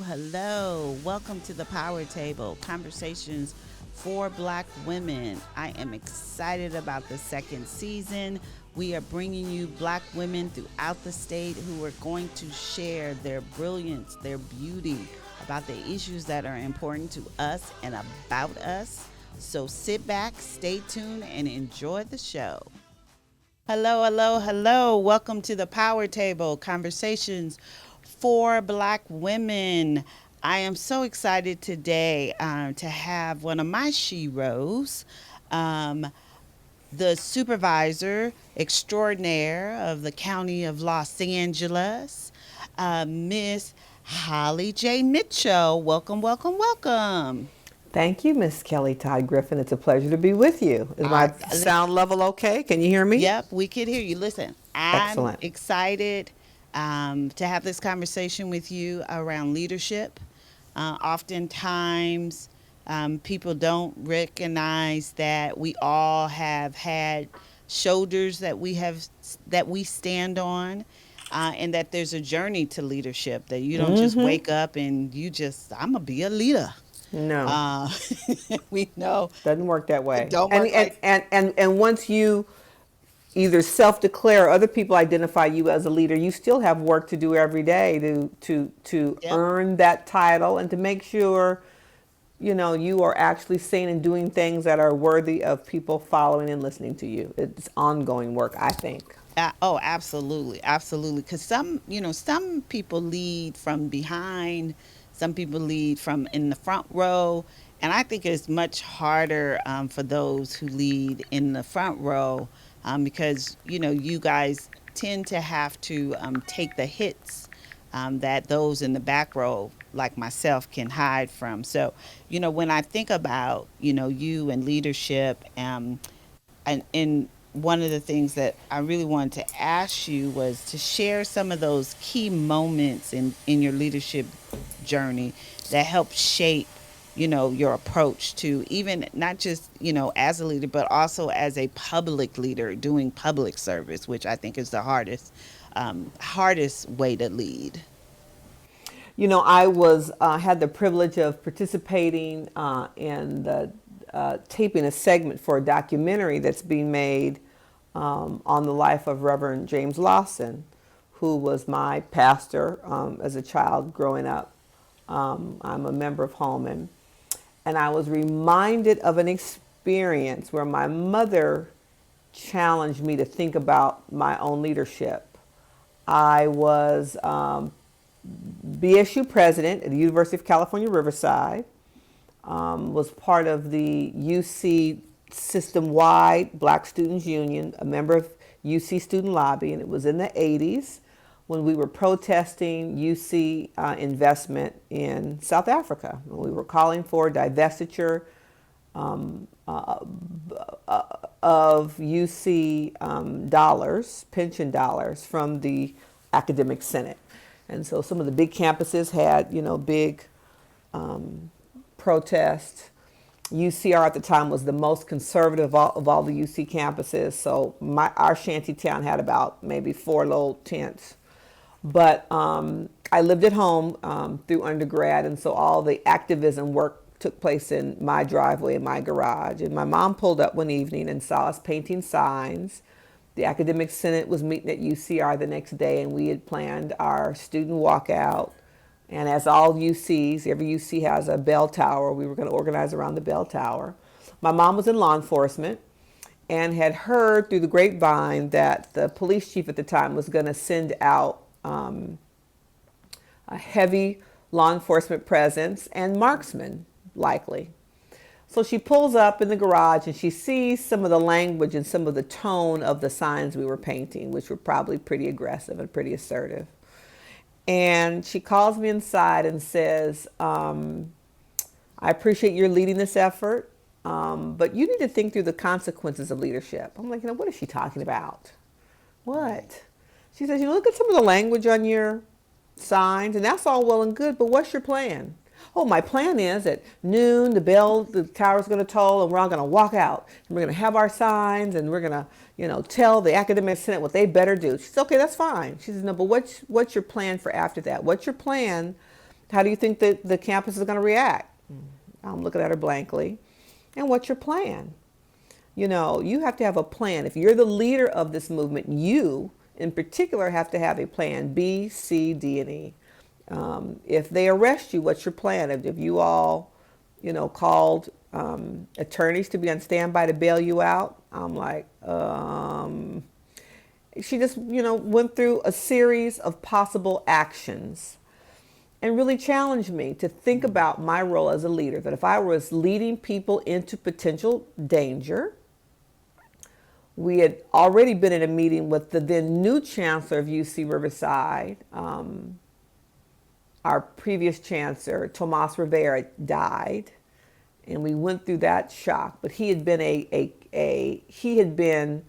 hello. Welcome to the Power Table, conversations for Black women. I am excited about the second season. We are bringing you Black women throughout the state who are going to share their brilliance, their beauty, about the issues that are important to us and about us. So sit back, stay tuned, and enjoy the show. Hello. Welcome to the Power Table, conversations for Black women. I am so excited today to have one of my sheroes, um, the supervisor extraordinaire of the County of Los Angeles, Miss Holly J. Mitchell. Welcome. Thank you, Miss Kellie Todd Griffin. It's a pleasure to be with you. Is Uh, my sound level okay? Can you hear me? Yep, we could hear you. Listen, I'm Excellent. excited to have this conversation with you around leadership. Oftentimes, people don't recognize that we all have had shoulders that we stand on, and that there's a journey to leadership. That you don't just wake up and I'm gonna be a leader. No, Uh, we know doesn't work that it way. don't And work and like and and, and once you either self-declare or other people identify you as a leader, you still have work to do every day to yep. earn that title and to make sure you are actually saying and doing things that are worthy of people following and listening to you. It's ongoing work, I think. Oh, absolutely. Because some people lead from behind, some people lead from in the front row, and I think it's much harder for those who lead in the front row because you guys tend to have to take the hits that those in the back row, like myself, can hide from. So, when I think about you and leadership, and one of the things that I really wanted to ask you was to share some of those key moments in your leadership journey that helped shape, your approach to even not just, as a leader, but also as a public leader doing public service, which I think is the hardest way to lead. I was had the privilege of participating in the taping a segment for a documentary that's being made on the life of Reverend James Lawson, who was my pastor as a child growing up. I'm a member of Holman, and I was reminded of an experience where my mother challenged me to think about my own leadership. I was BSU president at the University of California, Riverside, was part of the UC system-wide Black Students Union, a member of UC Student Lobby, and it was in the 80s when we were protesting UC investment in South Africa. We were calling for divestiture of UC dollars, pension dollars, from the academic senate. And so some of the big campuses had, big protests. UCR at the time was the most conservative of all the UC campuses. So our shanty town had about maybe 4 little tents. But I lived at home through undergrad, and so all the activism work took place in my driveway, in my garage. And my mom pulled up one evening and saw us painting signs. The academic senate was meeting at UCR the next day, and we had planned our student walkout. And as all UCs, every UC has a bell tower. We were going to organize around the bell tower. My mom was in law enforcement and had heard through the grapevine that the police chief at the time was going to send out a heavy law enforcement presence and marksmen, likely. So she pulls up in the garage and she sees some of the language and some of the tone of the signs we were painting, which were probably pretty aggressive and pretty assertive. And she calls me inside and says, I appreciate your leading this effort, but you need to think through the consequences of leadership. I'm like, what is she talking about? What? She says, look at some of the language on your signs, and that's all well and good, but what's your plan? Oh, my plan is at noon, the tower's going to toll, and we're all going to walk out. And we're going to have our signs, and we're going to, tell the academic senate what they better do. She says, okay, that's fine. She says, no, but what's your plan for after that? What's your plan How do you think that the campus is going to react? I'm looking at her blankly. And what's your plan? You know, you have to have a plan. If you're the leader of this movement, you in particular have to have a plan B, C, D, and E. If they arrest you, what's your plan? If you all, you know, called attorneys to be on standby to bail you out, I'm like, she just, you know, went through a series of possible actions and really challenged me to think about my role as a leader, that if I was leading people into potential danger, we had already been in a meeting with the then new chancellor of UC Riverside. Our previous chancellor, Tomas Rivera, died, and we went through that shock. But he had been he had been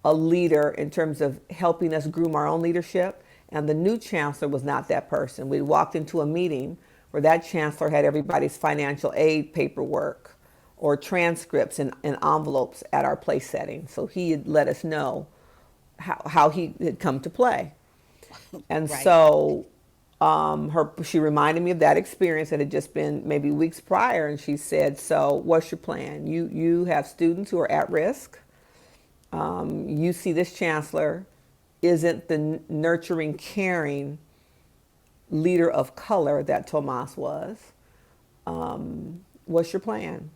a leader in terms of helping us groom our own leadership, and the new chancellor was not that person. We walked into a meeting where that chancellor had everybody's financial aid paperwork or transcripts and envelopes at our place setting. So he had let us know how he had come to play. And Right. so she reminded me of that experience that had just been maybe weeks prior, and she said, so what's your plan? You have students who are at risk. You see this chancellor isn't the nurturing, caring leader of color that Tomas was. What's your plan?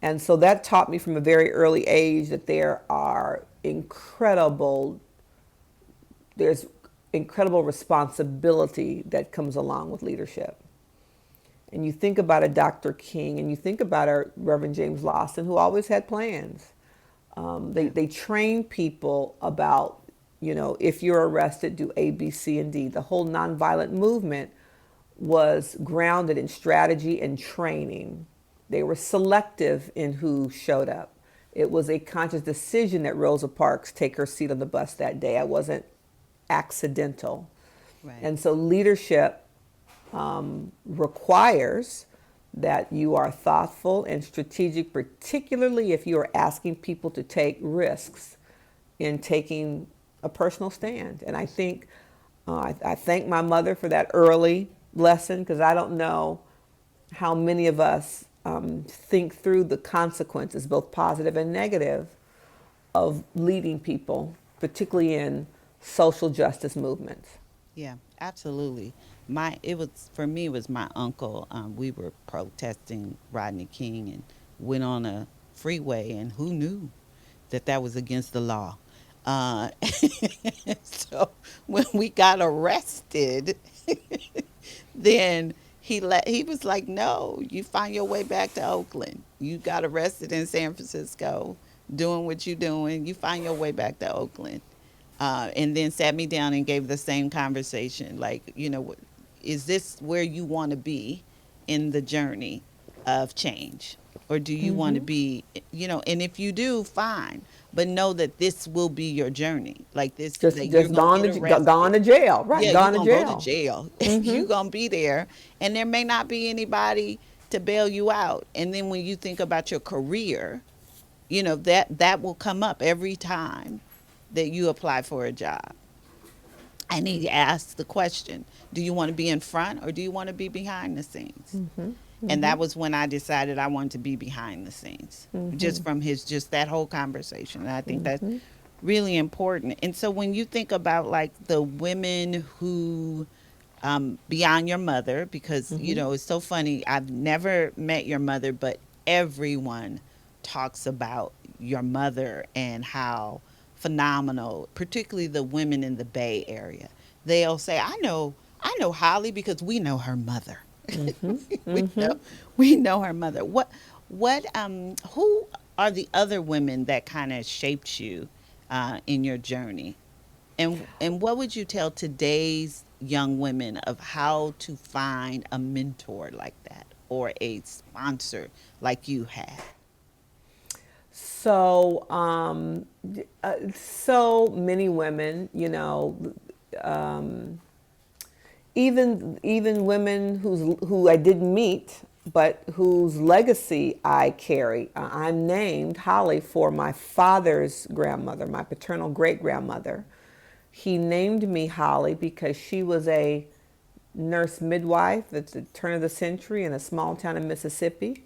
And so that taught me from a very early age that there's incredible responsibility that comes along with leadership. And you think about a Dr. King, and you think about a Reverend James Lawson, who always had plans. They train people about, you know, if you're arrested, do A, B, C, and D. The whole nonviolent movement was grounded in strategy and training. They were selective in who showed up. It was a conscious decision that Rosa Parks take her seat on the bus that day. I wasn't accidental. Right. And so leadership requires that you are thoughtful and strategic, particularly if you are asking people to take risks in taking a personal stand. And I think I thank my mother for that early lesson, because I don't know how many of us think through the consequences, both positive and negative, of leading people, particularly in social justice movements. Yeah, absolutely. It was for me. It was my uncle. We were protesting Rodney King and went on a freeway, and who knew that that was against the law? Uh, so when we got arrested, then he was like, "No, you find your way back to Oakland. You got arrested in San Francisco, doing what you doing. You find your way back to Oakland." And then sat me down and gave the same conversation, like, you know, is this where you want to be in the journey of change, or do you want to Mm-hmm. be, you know, and if you do, fine, but know that this will be your journey, like this, that you're Just gonna get gone arrested. to jail, Yeah, right? you're Gone to gonna go to jail. jail. Mm-hmm. You're gonna be there, and there may not be anybody to bail you out. And then when you think about your career, you know, that will come up every time that you apply for a job. And he asks the question, do you want to be in front, or do you want to be behind the scenes? Mm-hmm. And Mm-hmm. that was when I decided I wanted to be behind the scenes, Mm-hmm. just from just that whole conversation. And I think that's Mm-hmm. really important. And so when you think about like the women who, beyond your mother, because, you Mm-hmm. know, it's so funny, I've never met your mother, but everyone talks about your mother and how phenomenal, particularly the women in the Bay Area. They'll say, I know Holly because we know her mother. Mm-hmm. we Mm-hmm. know we know her mother. What who are the other women that kind of shaped you in your journey? And what would you tell today's young women of how to find a mentor like that, or a sponsor like you had? So, so many women, you know, even women who I didn't meet, but whose legacy I carry. I'm named Holly for my father's grandmother, my paternal great grandmother. He named me Holly because she was a nurse midwife at the turn of the century in a small town in Mississippi.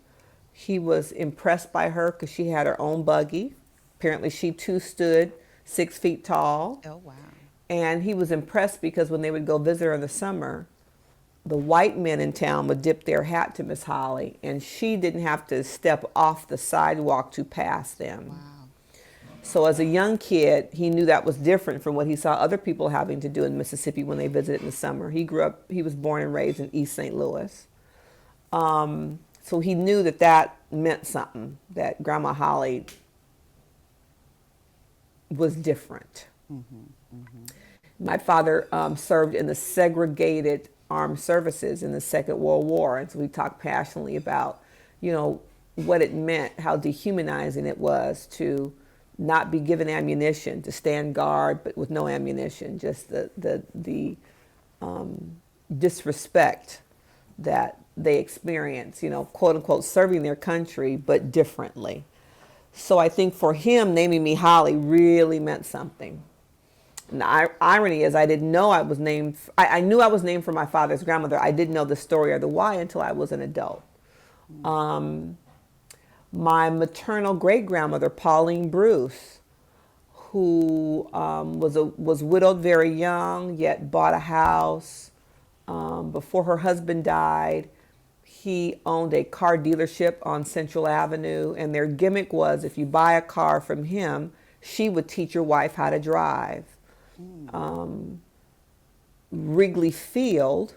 He was impressed by her because she had her own buggy. Apparently, she too stood 6 feet tall. Oh, wow. And he was impressed because when they would go visit her in the summer, the white men in town would dip their hat to Miss Holly, and she didn't have to step off the sidewalk to pass them. Wow. So as a young kid, he knew that was different from what he saw other people having to do in Mississippi when they visited in the summer. He was born and raised in East St. Louis. So he knew that that meant something, that Grandma Holly was different. My father served in the segregated armed services in the Second World War, and so we talked passionately about, what it meant, how dehumanizing it was to not be given ammunition, to stand guard but with no ammunition, just the disrespect that they experience, quote unquote, serving their country but differently. So I think for him, naming me Holly really meant something. And the irony is, I didn't know I was named. I knew I was named for my father's grandmother. I didn't know the story or the why until I was an adult. My maternal great grandmother, Pauline Bruce, who was widowed very young, yet bought a house before her husband died. He owned a car dealership on Central Avenue, and their gimmick was if you buy a car from him, she would teach your wife how to drive. Wrigley Field,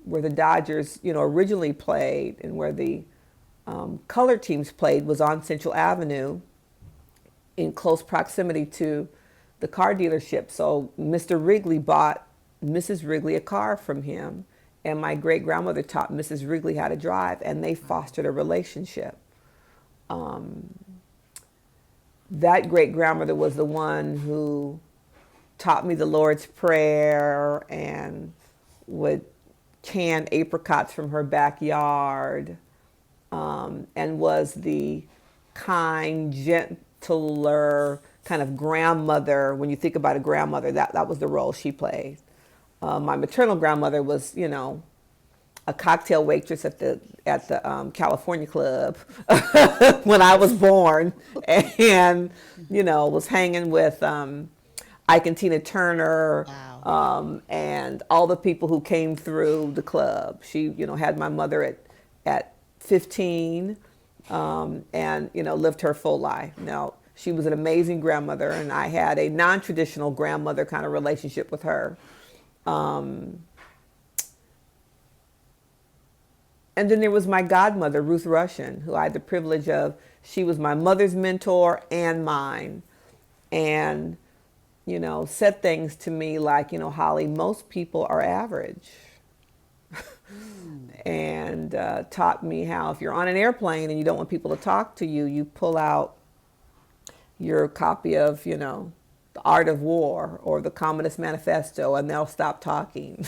where the Dodgers, originally played, and where the color teams played, was on Central Avenue, in close proximity to the car dealership. So Mr. Wrigley bought Mrs. Wrigley a car from him, and my great grandmother taught Mrs. Wrigley how to drive, and they fostered a relationship. That great grandmother was the one who taught me the Lord's Prayer and would can apricots from her backyard, and was the kind, gentler kind of grandmother. When you think about a grandmother, that was the role she played. My maternal grandmother was, a cocktail waitress at the California Club when I was born, and was hanging with Ike and Tina Turner. Wow. And all the people who came through the club. She, had my mother at 15, and lived her full life. Now, she was an amazing grandmother, and I had a non-traditional grandmother kind of relationship with her. And then there was my godmother, Ruth Russian, who I had the privilege of. She was my mother's mentor and mine, and said things to me like, Holly, most people are average. And taught me how if you're on an airplane and you don't want people to talk to you, you pull out your copy of, The Art of War or the Communist Manifesto, and they'll stop talking.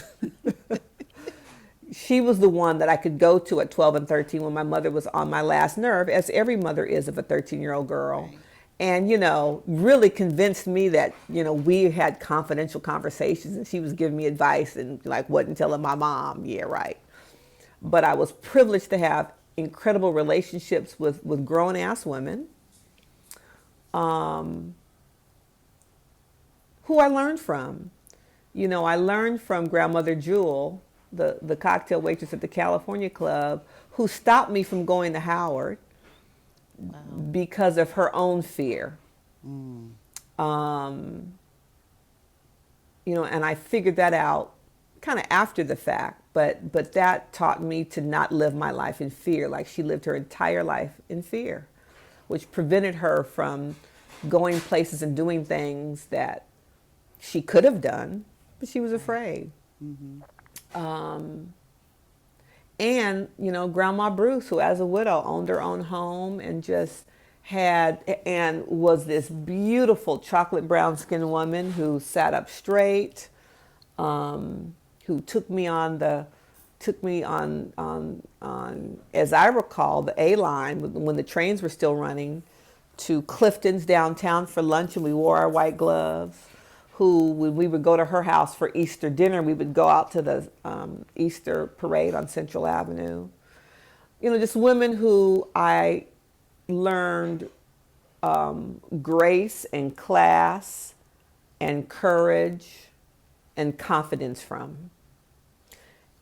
She was the one that I could go to at 12 and 13 when my mother was on my last nerve, as every mother is of a 13-year-old girl. Right. And, really convinced me that, we had confidential conversations, and she was giving me advice and wasn't telling my mom. Yeah, right. But I was privileged to have incredible relationships with grown-ass women, who I learned from. I learned from Grandmother Jewel, the cocktail waitress at the California Club, who stopped me from going to Howard. Wow. Because of her own fear. And I figured that out kind of after the fact, but that taught me to not live my life in fear, like she lived her entire life in fear, which prevented her from going places and doing things that she could have done, but she was afraid. And, Grandma Bruce, who as a widow owned her own home and just and was this beautiful chocolate brown skinned woman who sat up straight, who took me on, as I recall, the A line when the trains were still running, to Clifton's downtown for lunch, and we wore our white gloves, who, when we would go to her house for Easter dinner, we would go out to the Easter parade on Central Avenue. You know, just women who I learned grace and class and courage and confidence from.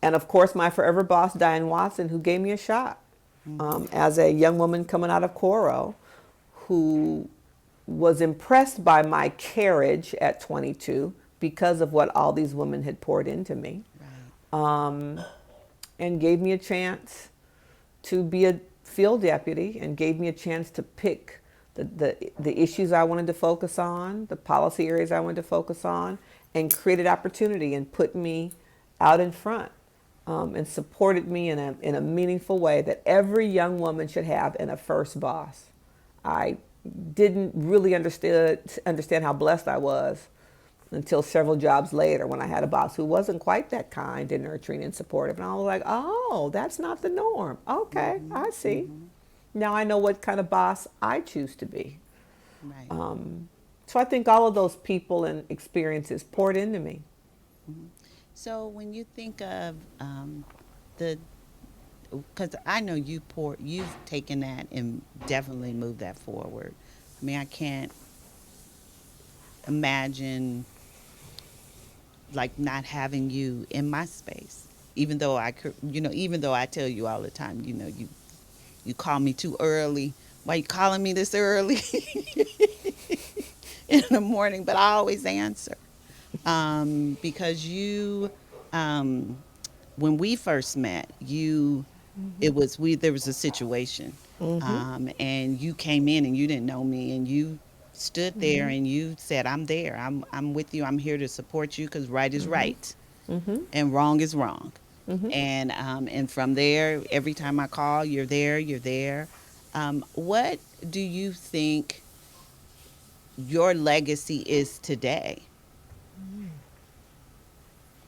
And of course, my forever boss, Diane Watson, who gave me a shot as a young woman coming out of Coro, who was impressed by my carriage at 22 because of what all these women had poured into me, Right. and gave me a chance to be a field deputy and gave me a chance to pick the issues I wanted to focus on, the policy areas I wanted to focus on, and created opportunity and put me out in front, and supported me in a meaningful way that every young woman should have in a first boss. I didn't really understand how blessed I was until several jobs later when I had a boss who wasn't quite that kind and nurturing and supportive. And I was like, oh, that's not the norm. Okay, Mm-hmm. I see. Mm-hmm. Now I know what kind of boss I choose to be. Right. So I think all of those people and experiences poured into me. Mm-hmm. So when you think of the, because I know you've taken that and definitely moved that forward. I mean, I can't imagine like not having you in my space. Even though even though I tell you all the time, you call me too early. Why you calling me this early in the morning? But I always answer, because um, when we first met, there was a situation, Mm-hmm. and you came in and you didn't know me, and you stood there Mm-hmm. and you said, "I'm there. I'm with you. I'm here to support you because right is Mm-hmm. right Mm-hmm. and wrong is wrong." Mm-hmm. And from there, every time I call, you're there. You're there. What do you think your legacy is today?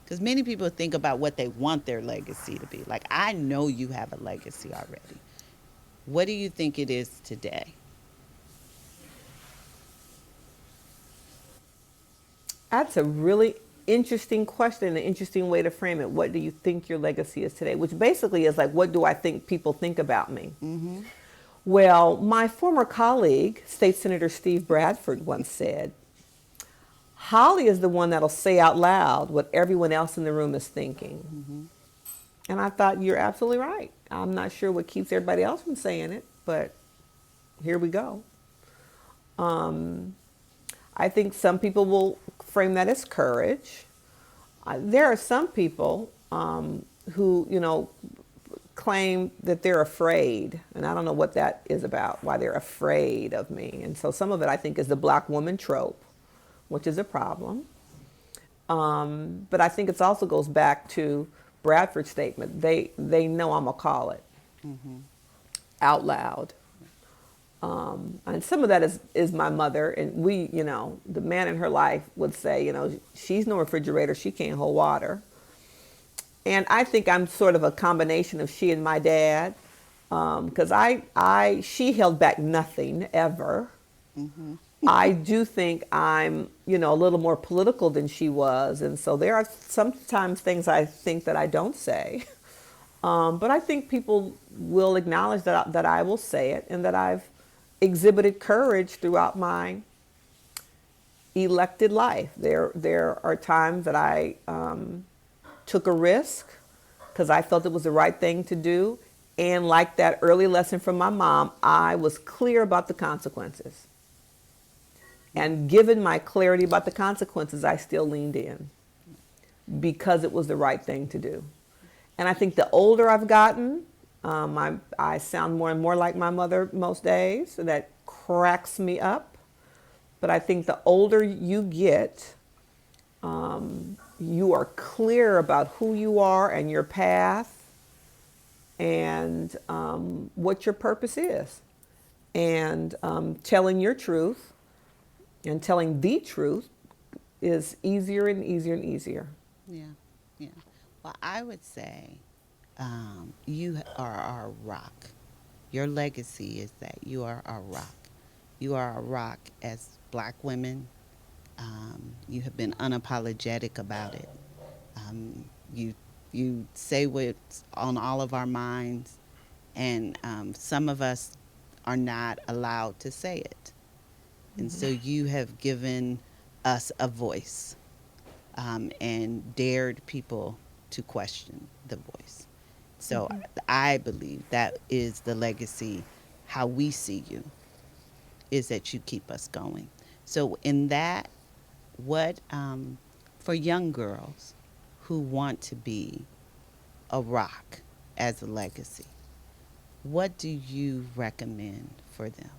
Because many people think about what they want their legacy to be. Like, I know you have a legacy already. What do you think it is today? That's a really interesting question, an interesting way to frame it. What do you think your legacy is today? Which basically is like, what do I think people think about me? Mm-hmm. Well, my former colleague, State Senator Steve Bradford, once said, Holly is the one that'll say out loud what everyone else in the room is thinking. Mm-hmm. And I thought, you're absolutely right. I'm not sure what keeps everybody else from saying it, but here we go. Um, I think some people will frame that as courage. There are some people who, claim that they're afraid, and I don't know what that is about, why they're afraid of me. And so some of it I think is the black woman trope, which is a problem. But I think it also goes back to Bradford's statement. They know I'm gonna call it Mm-hmm. out loud. And some of that is my mother, and the man in her life would say, she's no refrigerator, she can't hold water. And I think I'm sort of a combination of she and my dad, because she held back nothing ever. Mm-hmm. I do think I'm, a little more political than she was, and so there are sometimes things I think that I don't say. But I think people will acknowledge that I will say it, and that I've exhibited courage throughout my elected life. There are times that I took a risk because I felt it was the right thing to do. And like that early lesson from my mom, I was clear about the consequences. And given my clarity about the consequences, I still leaned in because it was the right thing to do. And I think the older I've gotten, I sound more and more like my mother most days, so that cracks me up. But I think the older you get, you are clear about who you are and your path, and what your purpose is. And telling your truth and telling the truth is easier and easier and easier. Yeah. Yeah. Well, I would say you are our rock. Your legacy is that you are our rock. You are a rock as black women, You have been unapologetic about it. You you say what's on all of our minds, and some of us are not allowed to say it. And so you have given us a voice, and dared people to question the voice. So I believe that is the legacy, how we see you, is that you keep us going. So, in that, what, for young girls who want to be a rock as a legacy, what do you recommend for them?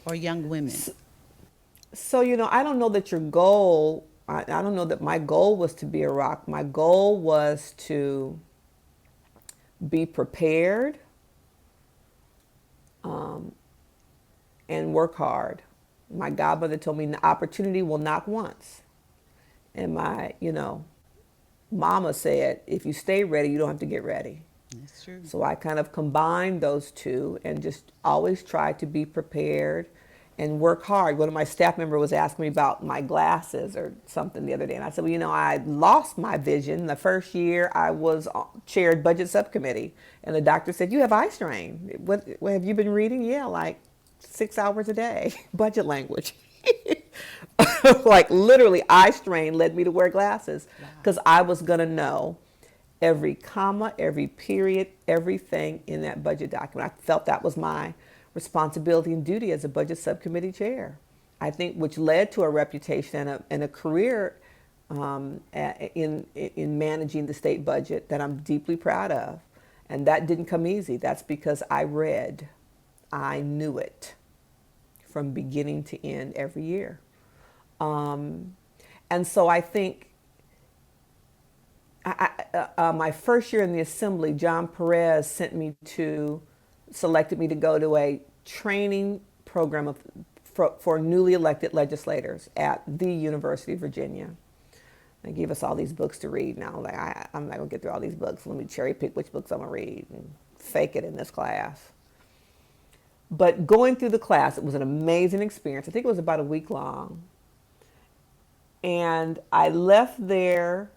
Or young women? So, I don't know that your goal, I don't know that my goal was to be a rock. My goal was to be prepared and work hard. My godmother told me the opportunity will knock once. And my, mama said, if you stay ready, you don't have to get ready. That's true. So I kind of combined those two and just always try to be prepared and work hard. One of my staff members was asking me about my glasses or something the other day. And I said, well, I lost my vision. The first year I was chaired budget subcommittee. And the doctor said, you have eye strain. What have you been reading? Yeah, like 6 hours a day, budget language. Like literally eye strain led me to wear glasses because I was going to know every comma, every period, everything in that budget document. I felt that was my responsibility and duty as a budget subcommittee chair. I think which led to a reputation and a career in managing the state budget that I'm deeply proud of. And that didn't come easy. That's because I read. I knew it from beginning to end every year. And so I think my first year in the assembly, John Perez selected me to go to a training program for newly elected legislators at the University of Virginia. They gave us all these books to read. Now I'm not going to get through all these books. Let me cherry pick which books I'm going to read and fake it in this class. But going through the class, it was an amazing experience. I think it was about a week long. And I left there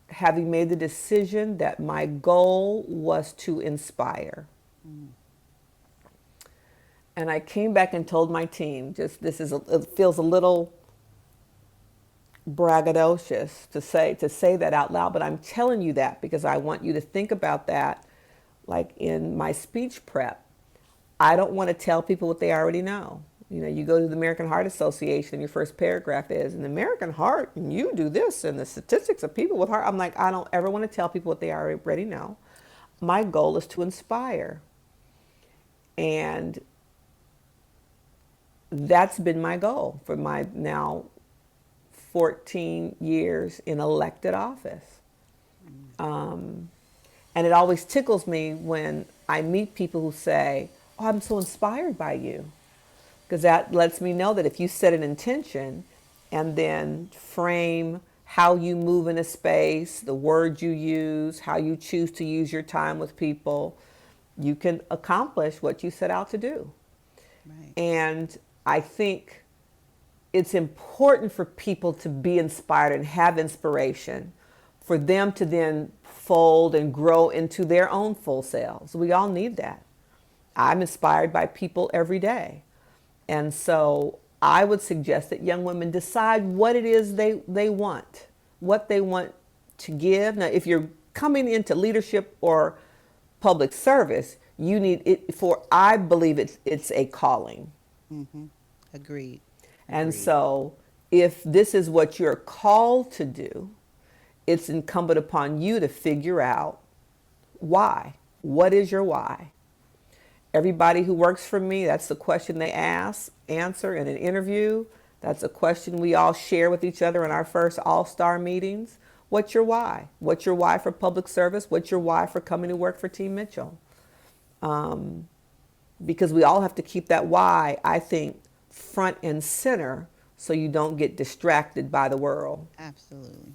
having made the decision that my goal was to inspire. And I came back and told my team, it feels a little braggadocious to say that out loud, but I'm telling you that because I want you to think about that. Like in my speech prep, I don't want to tell people what they already know. You go to the American Heart Association and your first paragraph is, in the American Heart, and you do this, and the statistics of people with heart. I'm like, I don't ever want to tell people what they already know. My goal is to inspire. And that's been my goal for my now 14 years in elected office. And it always tickles me when I meet people who say, oh, I'm so inspired by you. Because that lets me know that if you set an intention and then frame how you move in a space, the words you use, how you choose to use your time with people, you can accomplish what you set out to do. Right. And I think it's important for people to be inspired and have inspiration, for them to then fold and grow into their own full selves. We all need that. I'm inspired by people every day. And so I would suggest that young women decide what it is they want, what they want to give. Now, if you're coming into leadership or public service, you need it I believe it's a calling. Mm-hmm. Agreed. And so if this is what you're called to do, it's incumbent upon you to figure out why. What is your why? Everybody who works for me, that's the question they answer in an interview. That's a question we all share with each other in our first all-star meetings. What's your why? What's your why for public service? What's your why for coming to work for Team Mitchell? Because we all have to keep that why, I think, front and center so you don't get distracted by the world. Absolutely.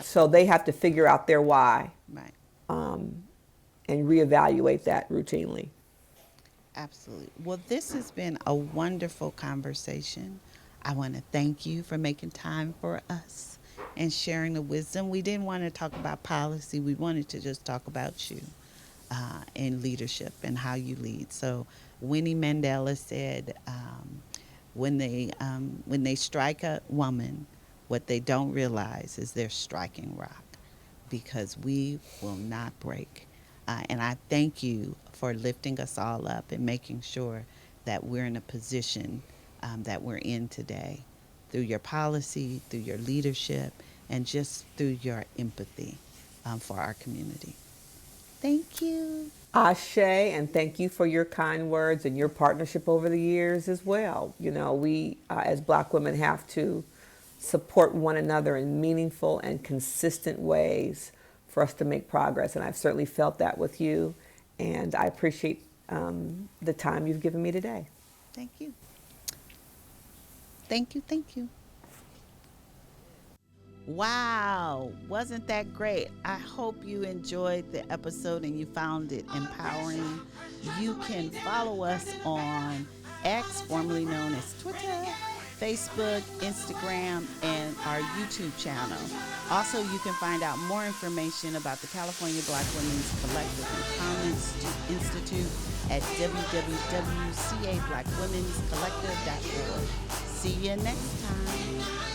So they have to figure out their why Right. and reevaluate that routinely. Absolutely. Well, this has been a wonderful conversation. I want to thank you for making time for us and sharing the wisdom. We didn't want to talk about policy, we wanted to just talk about you and leadership and how you lead. So, Winnie Mandela said, when they strike a woman, what they don't realize is they're striking rock because we will not break. And I thank you for lifting us all up and making sure that we're in a position that we're in today through your policy, through your leadership, and just through your empathy for our community. Thank you. Ashe, and thank you for your kind words and your partnership over the years as well. You know, we as Black women have to support one another in meaningful and consistent ways for us to make progress. And I've certainly felt that with you. And I appreciate the time you've given me today. Thank you. Thank you. Thank you. Wow, wasn't that great? I hope you enjoyed the episode and you found it empowering. You can follow us on X, formerly known as Twitter, Facebook, Instagram, and our YouTube channel. Also, you can find out more information about the California Black Women's Collective Empowerment Institute at www.cablackwomen'scollective.org. See you next time.